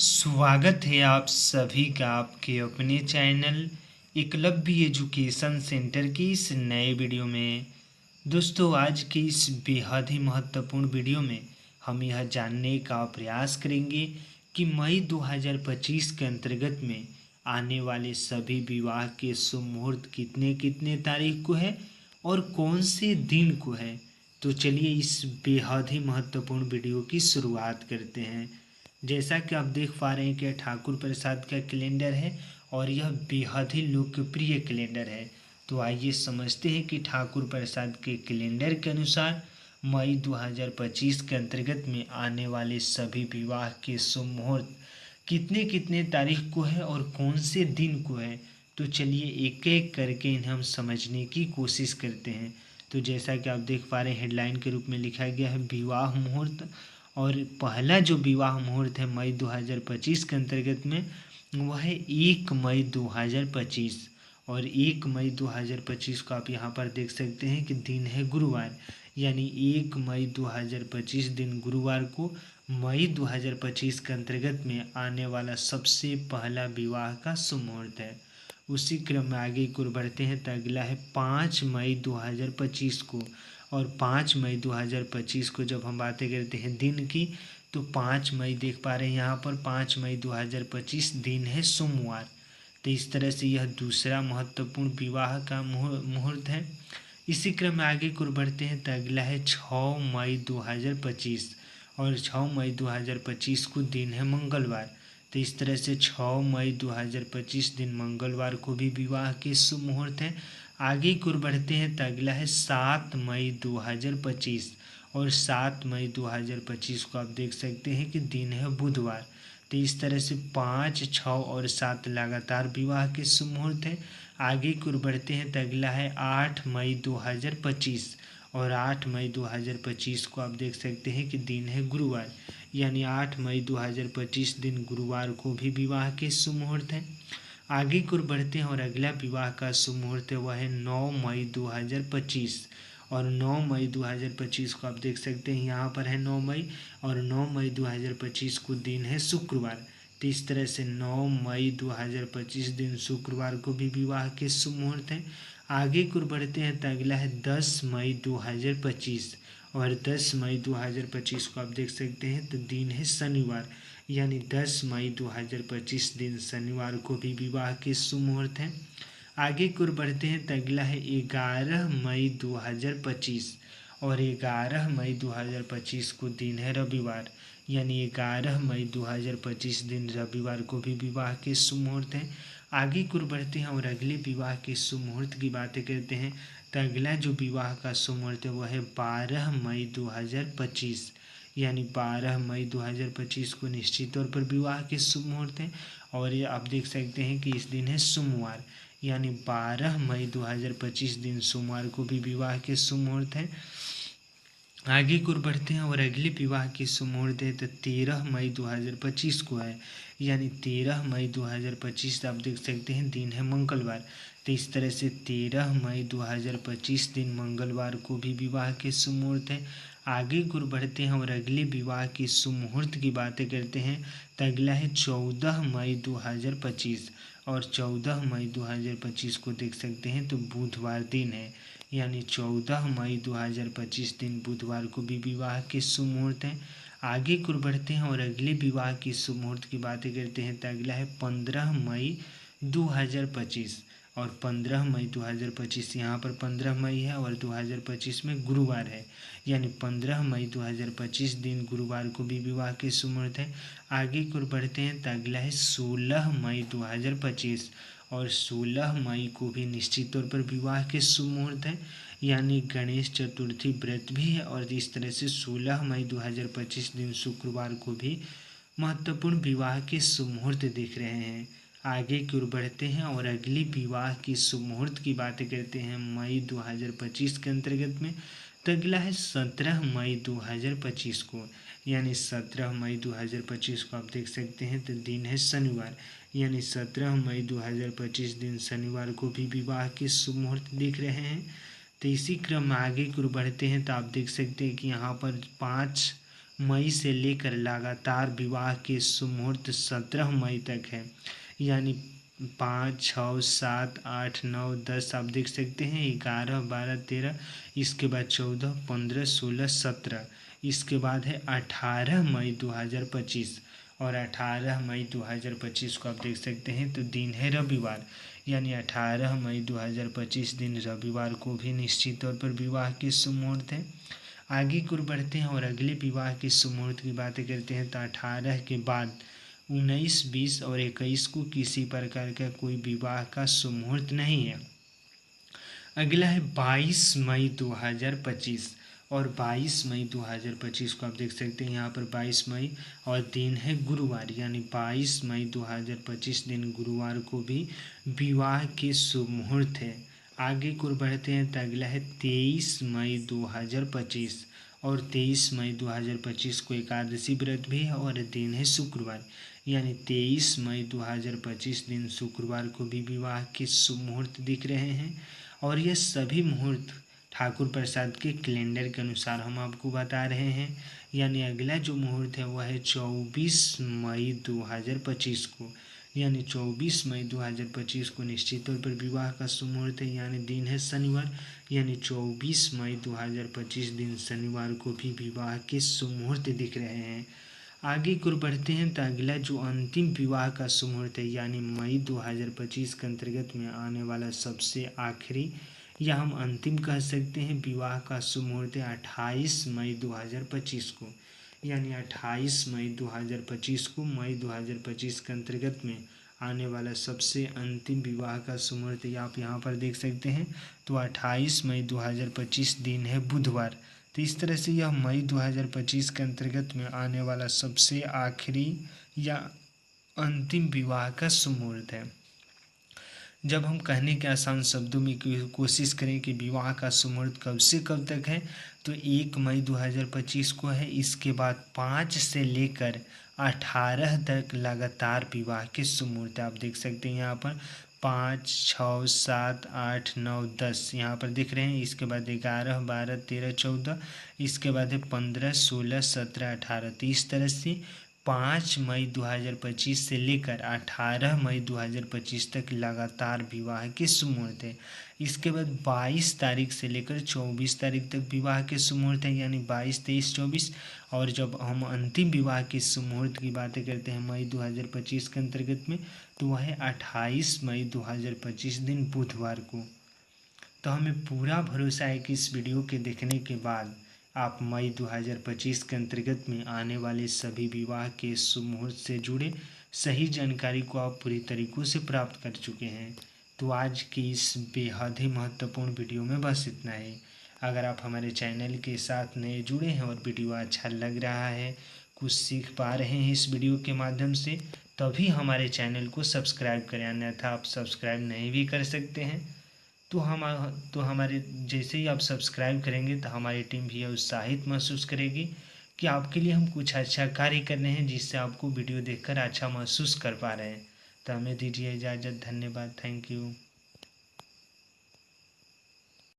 स्वागत है आप सभी का आपके अपने चैनल एकलव्य एजुकेशन सेंटर की इस नए वीडियो में। दोस्तों, आज की इस बेहद ही महत्वपूर्ण वीडियो में हम यह जानने का प्रयास करेंगे कि मई 2025 के अंतर्गत में आने वाले सभी विवाह के शुभ मुहूर्त कितने कितने तारीख को है और कौन से दिन को है। तो चलिए इस बेहद ही महत्वपूर्ण वीडियो की शुरुआत करते हैं। जैसा कि आप देख पा रहे हैं कि ठाकुर प्रसाद का कैलेंडर है और यह बेहद ही लोकप्रिय कैलेंडर है। तो आइए समझते हैं कि ठाकुर प्रसाद के कैलेंडर के अनुसार मई 2025 के अंतर्गत में आने वाले सभी विवाह के शुभ मुहूर्त कितने कितने तारीख को है और कौन से दिन को है। तो चलिए एक एक करके इन्हें हम समझने की कोशिश करते हैं। तो जैसा कि आप देख पा रहे हैं, हेडलाइन के रूप में लिखा गया है विवाह मुहूर्त, और पहला जो विवाह मुहूर्त है मई 2025 के अंतर्गत में वह है 1 मई 2025। और 1 मई 2025 को आप यहाँ पर देख सकते हैं कि दिन है गुरुवार, यानी 1 मई 2025 दिन गुरुवार को मई 2025 के अंतर्गत में आने वाला सबसे पहला विवाह का शुभ मुहूर्त है। उसी क्रम में आगे की ओर बढ़ते हैं तो अगला है 5 मई 2025 को। और 5 मई 2025 को जब हम बातें करते हैं दिन की, तो 5 मई देख पा रहे हैं यहाँ पर 5 मई 2025 दिन है सोमवार। तो इस तरह से यह दूसरा महत्वपूर्ण विवाह का मुहूर्त है। इसी क्रम में आगे की ओर बढ़ते हैं तो अगला है 6 मई 2025। और 6 मई 2025 को दिन है मंगलवार। तो इस तरह से 6 मई 2025 दिन मंगलवार को भी विवाह के शुभ मुहूर्त हैं। आगे की ओर बढ़ते हैं तो अगला है 7 मई 2025। और 7 मई 2025 को आप देख सकते हैं कि दिन है बुधवार। तो इस तरह से 5, 6 और 7 लगातार विवाह के शुभ मुहूर्त हैं। आगे की ओर बढ़ते हैं तो अगला है 8 मई 2025। और 8 मई 2025 को आप देख सकते हैं कि दिन है गुरुवार, यानी 8 मई 2025 दिन गुरुवार को भी विवाह के शुभ मुहूर्त हैं। आगे की ओर बढ़ते हैं और अगला विवाह का शुभ मुहूर्त है वह है 9 मई 2025। और 9 मई 2025 को आप देख सकते हैं यहाँ पर है 9 मई, और 9 मई 2025 को दिन है शुक्रवार। तो इस तरह से 9 मई 2025 दिन शुक्रवार को भी विवाह के शुभ मुहूर्त हैं। आगे की ओर बढ़ते हैं तो अगला है 10 मई 2025। और 10 मई 2025 को आप देख सकते हैं तो दिन है शनिवार, यानी 10 मई 2025 दिन शनिवार को भी विवाह के शुभ मुहूर्त हैं। आगे की ओर बढ़ते हैं तो अगला है 11 मई 2025। और 11 मई 2025 को दिन है रविवार, यानी 11 मई 2025 दिन रविवार को भी विवाह के शुभ मुहूर्त हैं। आगे की ओर बढ़ते हैं और अगले विवाह के शुभ मुहूर्त की बातें करते हैं। तो अगला जो विवाह का शुभ मुहूर्त है वह है 12 मई 2025, यानी 12 मई 2025 को निश्चित तौर पर विवाह के शुभ मुहूर्त हैं। और ये आप देख सकते हैं कि इस दिन है सोमवार, यानी 12 मई 2025 दिन सोमवार को भी विवाह के शुभ मुहूर्त हैं। आगे की ओर बढ़ते हैं और अगले विवाह की शुभ मुहूर्त है तो 13 मई 2025 को है, यानी 13 मई 2025 आप देख सकते हैं दिन है मंगलवार। तो इस तरह से 13 मई 2025 दिन मंगलवार को भी विवाह के शुभ मुहूर्त है। आगे की ओर बढ़ते हैं और अगले विवाह की शुभ मुहूर्त की बातें करते हैं तो अगला है 14 मई 2025। और 14 मई 2025 को देख सकते हैं तो बुधवार दिन है, यानी 14 मई 2025 दिन बुधवार को भी विवाह के शुभ मुहूर्त हैं। आगे की ओर बढ़ते हैं और अगले विवाह की शुभ मुहूर्त की बातें करते हैं तो अगला है 15 मई 2025। और 15 मई 2025 यहाँ पर 15 मई है और 2025 में गुरुवार है, यानी 15 मई 2025 दिन गुरुवार को भी विवाह के शुभ मुहूर्त है। आगे की ओर बढ़ते हैं तो अगला है 16 मई 2025। और 16 मई को भी निश्चित तौर पर विवाह के शुभ मुहूर्त हैं, यानी गणेश चतुर्थी व्रत भी है। और इस तरह से 16 मई 2025 दिन शुक्रवार को भी महत्वपूर्ण विवाह के शुभ मुहूर्त दिख रहे हैं। आगे की ओर बढ़ते हैं और अगली विवाह की शुभ मुहूर्त की बातें करते हैं मई 2025 के अंतर्गत में। तो अगला है 17 मई 2025 को, यानी 17 मई 2025 को आप देख सकते हैं तो दिन है शनिवार, यानी 17 मई 2025 दिन शनिवार को भी विवाह के शुभ मुहूर्त दिख रहे हैं। तो इसी क्रम में आगे की ओर बढ़ते हैं तो आप देख सकते हैं कि यहाँ पर 5 मई से लेकर लगातार विवाह के सुमुहूर्त 17 मई तक है। यानी 5, 6, 7, 8, 9, 10 आप देख सकते हैं, 11, 12, 13, इसके बाद 14, 15, 16, 17, इसके बाद है 18 मई 2025 और 18 मई 2025 को आप देख सकते हैं तो दिन है रविवार। यानी 18 मई 2025 दिन रविवार को भी निश्चित तौर पर विवाह के सुमुहूर्त है। आगे की ओर बढ़ते हैं और अगले विवाह के सुमुहूर्त की बातें करते हैं तो 18 के बाद 19, 20 और 21 को किसी प्रकार का कोई विवाह का सुमुहूर्त नहीं है। अगला है 22 मई 2025 और 22 मई 2025 को आप देख सकते हैं यहाँ पर 22 मई और दिन है गुरुवार। यानी 22 मई 2025 दिन गुरुवार को भी विवाह के शुभ मुहूर्त है। आगे की ओर बढ़ते हैं तो अगला है 23 मई 2025 और 23 मई 2025 को एकादशी व्रत भी है और दिन है शुक्रवार। यानी 23 मई 2025 दिन शुक्रवार को भी विवाह के शुभ मुहूर्त दिख रहे हैं। और ये सभी मुहूर्त ठाकुर प्रसाद के कैलेंडर के अनुसार हम आपको बता रहे हैं। यानी अगला जो मुहूर्त है वह है 24 मई 2025 को। यानी 24 मई 2025 को निश्चित तौर पर विवाह का शुभ मुहूर्त है। यानी दिन है शनिवार। यानी 24 मई 2025 दिन शनिवार को भी विवाह के शुभ मुहूर्त दिख रहे हैं। आगे की ओर बढ़ते हैं तो अगला जो अंतिम विवाह का शुभ मुहूर्त है यानी मई 2025 के अंतर्गत में आने वाला सबसे आखिरी या हम अंतिम कह सकते हैं विवाह का शुभ मुहूर्त है 28 मई 2025 को। यानी 28 मई 2025 को मई 2025 के अंतर्गत में आने वाला सबसे अंतिम विवाह का शुभ मुहूर्त आप यहाँ पर देख सकते हैं। तो 28 मई 2025 दिन है बुधवार। तो इस तरह से यह मई 2025 के अंतर्गत में आने वाला सबसे आखिरी या अंतिम विवाह का शुभ मुहूर्त है। जब हम कहने के आसान शब्दों में कोशिश करें कि विवाह का शुभ मुहूर्त कब से कब तक है तो 1 मई 2025 को है। इसके बाद 5 से लेकर 18 तक लगातार विवाह के शुभ मुहूर्त आप देख सकते हैं यहाँ पर 5, 6, 7, 8, 9, 10 यहाँ पर दिख रहे हैं। इसके बाद 11, 12, 13, 14, इसके बाद है 15, 16, 17, 18। तो इस तरह से 5 मई 2025 से लेकर 18 मई 2025 तक लगातार विवाह के शुभ मुहूर्त है। इसके बाद 22 तारीख से लेकर 24 तारीख तक विवाह के शुभ मुहूर्त है। यानी 22, 23, 24। और जब हम अंतिम विवाह के शुभ मुहूर्त की बातें करते हैं मई 2025 के अंतर्गत में तो वह है 28 मई 2025 दिन बुधवार को। तो हमें पूरा भरोसा है कि इस वीडियो के देखने के बाद आप मई 2025 के अंतर्गत में आने वाले सभी विवाह के शुभ मुहूर्त से जुड़े सही जानकारी को आप पूरी तरीक़ों से प्राप्त कर चुके हैं। तो आज की इस बेहद ही महत्वपूर्ण वीडियो में बस इतना ही। अगर आप हमारे चैनल के साथ नए जुड़े हैं और वीडियो अच्छा लग रहा है, कुछ सीख पा रहे हैं इस वीडियो के माध्यम से, तभी हमारे चैनल को सब्सक्राइब करें। अन्यथा आप सब्सक्राइब नहीं भी कर सकते हैं। तो हमारे जैसे ही आप सब्सक्राइब करेंगे तो हमारी टीम भी उत्साहित महसूस करेगी कि आपके लिए हम कुछ अच्छा कार्य कर रहे हैं जिससे आपको वीडियो देखकर अच्छा महसूस कर पा रहे हैं। तो हमें दीजिए इजाज़त। धन्यवाद। Thank you.